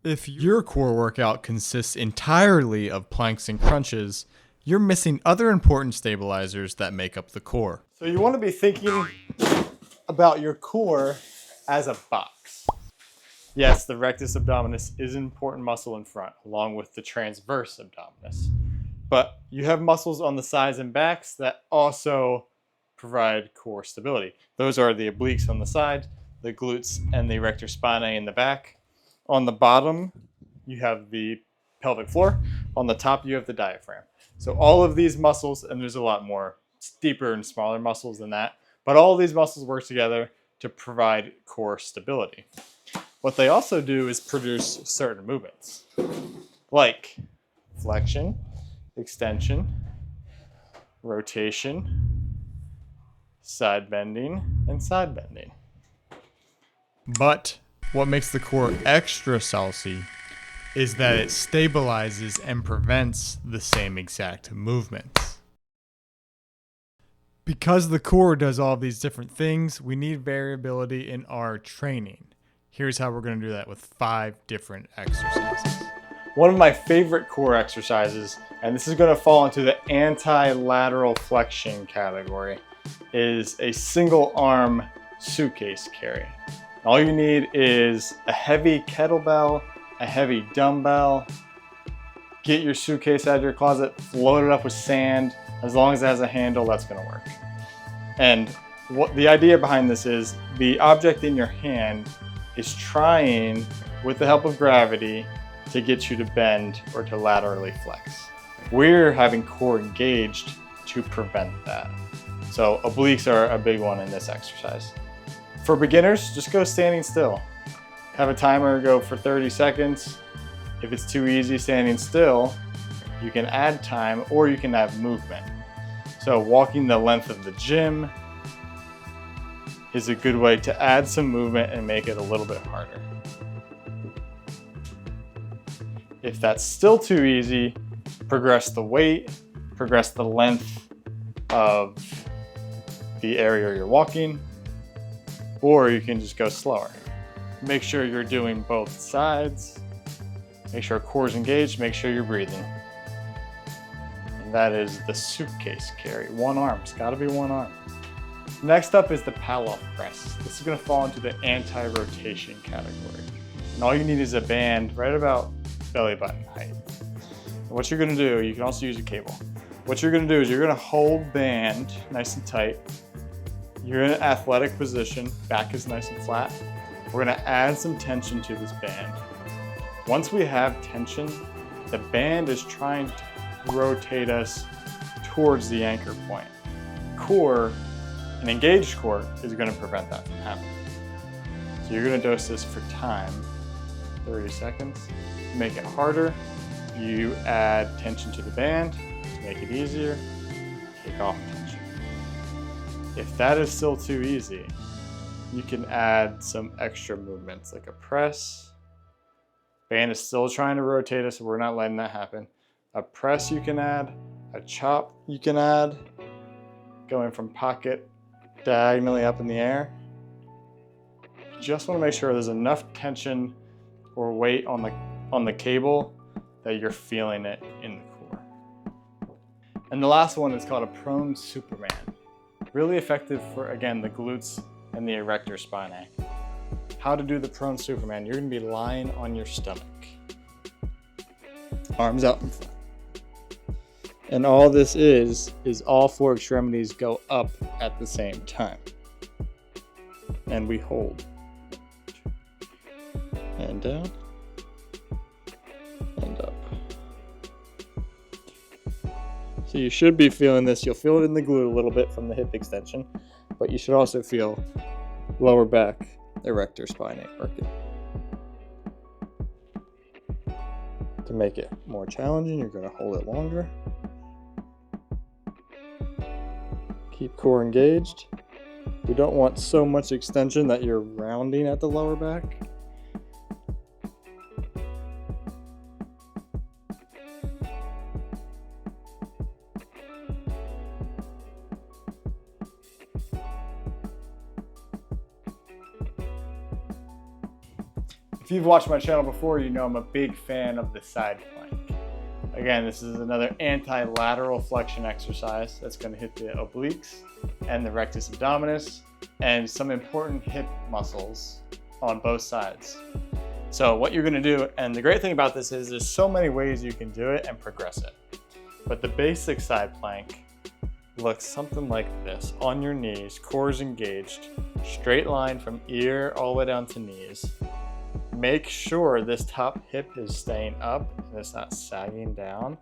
If your core workout consists entirely of planks and crunches, you're missing other important stabilizers that make up the core. So you want to be thinking about your core as a box. Yes, the rectus abdominis is an important muscle in front, along with the transverse abdominis. But you have muscles on the sides and backs that also provide core stability. Those are the obliques on the side, the glutes, and the erector spinae in the back. On the bottom, you have the pelvic floor. On the top, you have the diaphragm. So all of these muscles, and there's a lot more deeper and smaller muscles than that, but all of these muscles work together to provide core stability. What they also do is produce certain movements, like flexion, extension, rotation, side bending, and side bending. But what makes the core extra saucy is that it stabilizes and prevents the same exact movements. Because the core does all of these different things, we need variability in our training. Here's how we're going to do that with 5 different exercises. One of my favorite core exercises, and this is going to fall into the anti-lateral flexion category, is a single arm suitcase carry. All you need is a heavy kettlebell, a heavy dumbbell. Get your suitcase out of your closet, load it up with sand. As long as it has a handle, that's going to work. And what the idea behind this is, the object in your hand is trying, with the help of gravity, to get you to bend or to laterally flex. We're having core engaged to prevent that. So obliques are a big one in this exercise. For beginners, just go standing still. Have a timer go for 30 seconds. If it's too easy standing still, you can add time or you can have movement. So walking the length of the gym is a good way to add some movement and make it a little bit harder. If that's still too easy, progress the weight, progress the length of the area you're walking, or you can just go slower. Make sure you're doing both sides. Make sure core is engaged, make sure you're breathing. And that is the suitcase carry. One arm, it's gotta be one arm. Next up is the Pallof Press. This is gonna fall into the anti-rotation category. And all you need is a band right about belly button height. And what you're gonna do, you can also use a cable. What you're gonna do is you're gonna hold band nice and tight. You're in an athletic position, back is nice and flat. We're gonna add some tension to this band. Once we have tension, the band is trying to rotate us towards the anchor point. Core, an engaged core, is gonna prevent that from happening. So you're gonna dose this for time, 30 seconds. To make it harder, you add tension to the band. To make it easier, take off tension. If that is still too easy, you can add some extra movements like a press. Band is still trying to rotate us, so we're not letting that happen. A press you can add, a chop you can add, going from pocket diagonally up in the air. You just want to make sure there's enough tension or weight on the cable that you're feeling it in the core. And the last one is called a prone Superman. Really effective for, again, the glutes and the erector spinae. How to do the prone Superman. You're going to be lying on your stomach. Arms out in front. And all this is all 4 extremities go up at the same time. And we hold. And down. And up. So you should be feeling this. You'll feel it in the glute a little bit from the hip extension, but you should also feel lower back, erector spinae working. To make it more challenging, you're going to hold it longer. Keep core engaged. We don't want so much extension that you're rounding at the lower back. If you've watched my channel before, you know I'm a big fan of the side plank. Again, this is another anti-lateral flexion exercise that's going to hit the obliques and the rectus abdominis and some important hip muscles on both sides. So what you're going to do, and the great thing about this is there's so many ways you can do it and progress it. But the basic side plank looks something like this. On your knees, core is engaged, straight line from ear all the way down to knees. Make sure this top hip is staying up and it's not sagging down.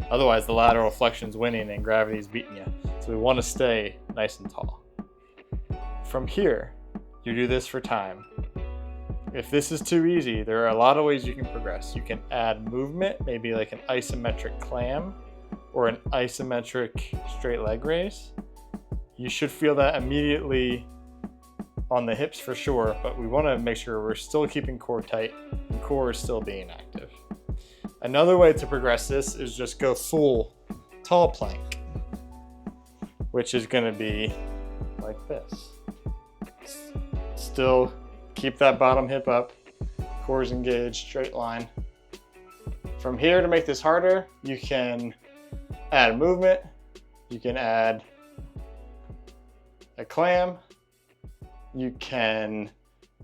Otherwise, the lateral flexion's winning and gravity's beating you. So we want to stay nice and tall. From here, you do this for time. If this is too easy, there are a lot of ways you can progress. You can add movement, maybe like an isometric clam or an isometric straight leg raise. You should feel that immediately on the hips for sure, but we want to make sure we're still keeping core tight and core is still being active. Another way to progress this is just go full tall plank, which is going to be like this. Still keep that bottom hip up, core is engaged, straight line. From here, to make this harder, you can add movement, you can add a clam, you can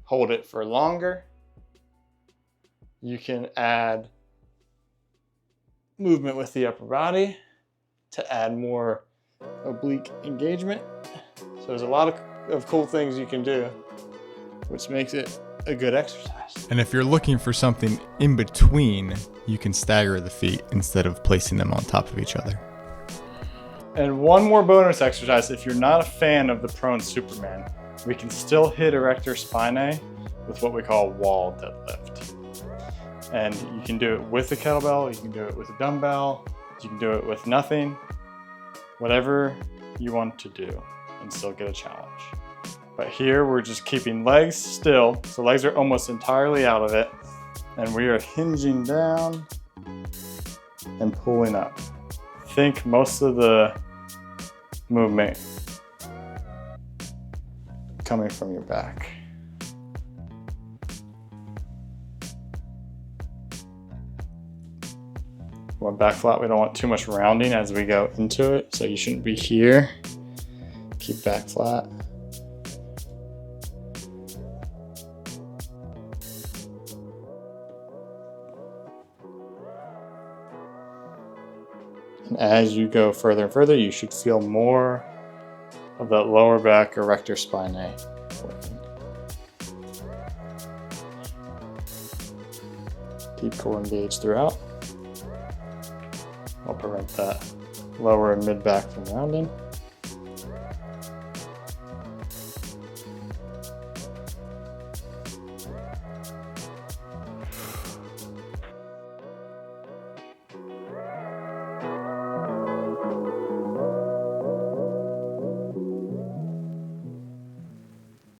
hold it for longer, you can add movement with the upper body to add more oblique engagement. So there's a lot of cool things you can do, which makes it a good exercise. And if you're looking for something in between, you can stagger the feet instead of placing them on top of each other. And one more bonus exercise, if you're not a fan of the prone Superman, we can still hit erector spinae with what we call wall deadlift. And you can do it with a kettlebell, you can do it with a dumbbell, you can do it with nothing, whatever you want to do and still get a challenge. But here we're just keeping legs still, so legs are almost entirely out of it, and we are hinging down and pulling up. Think most of the movement coming from your back. We want back flat. We don't want too much rounding as we go into it, so you shouldn't be here. Keep back flat. And as you go further and further, you should feel more of that lower back erector spinae working. Keep core engaged throughout. I'll prevent that lower and mid back from rounding.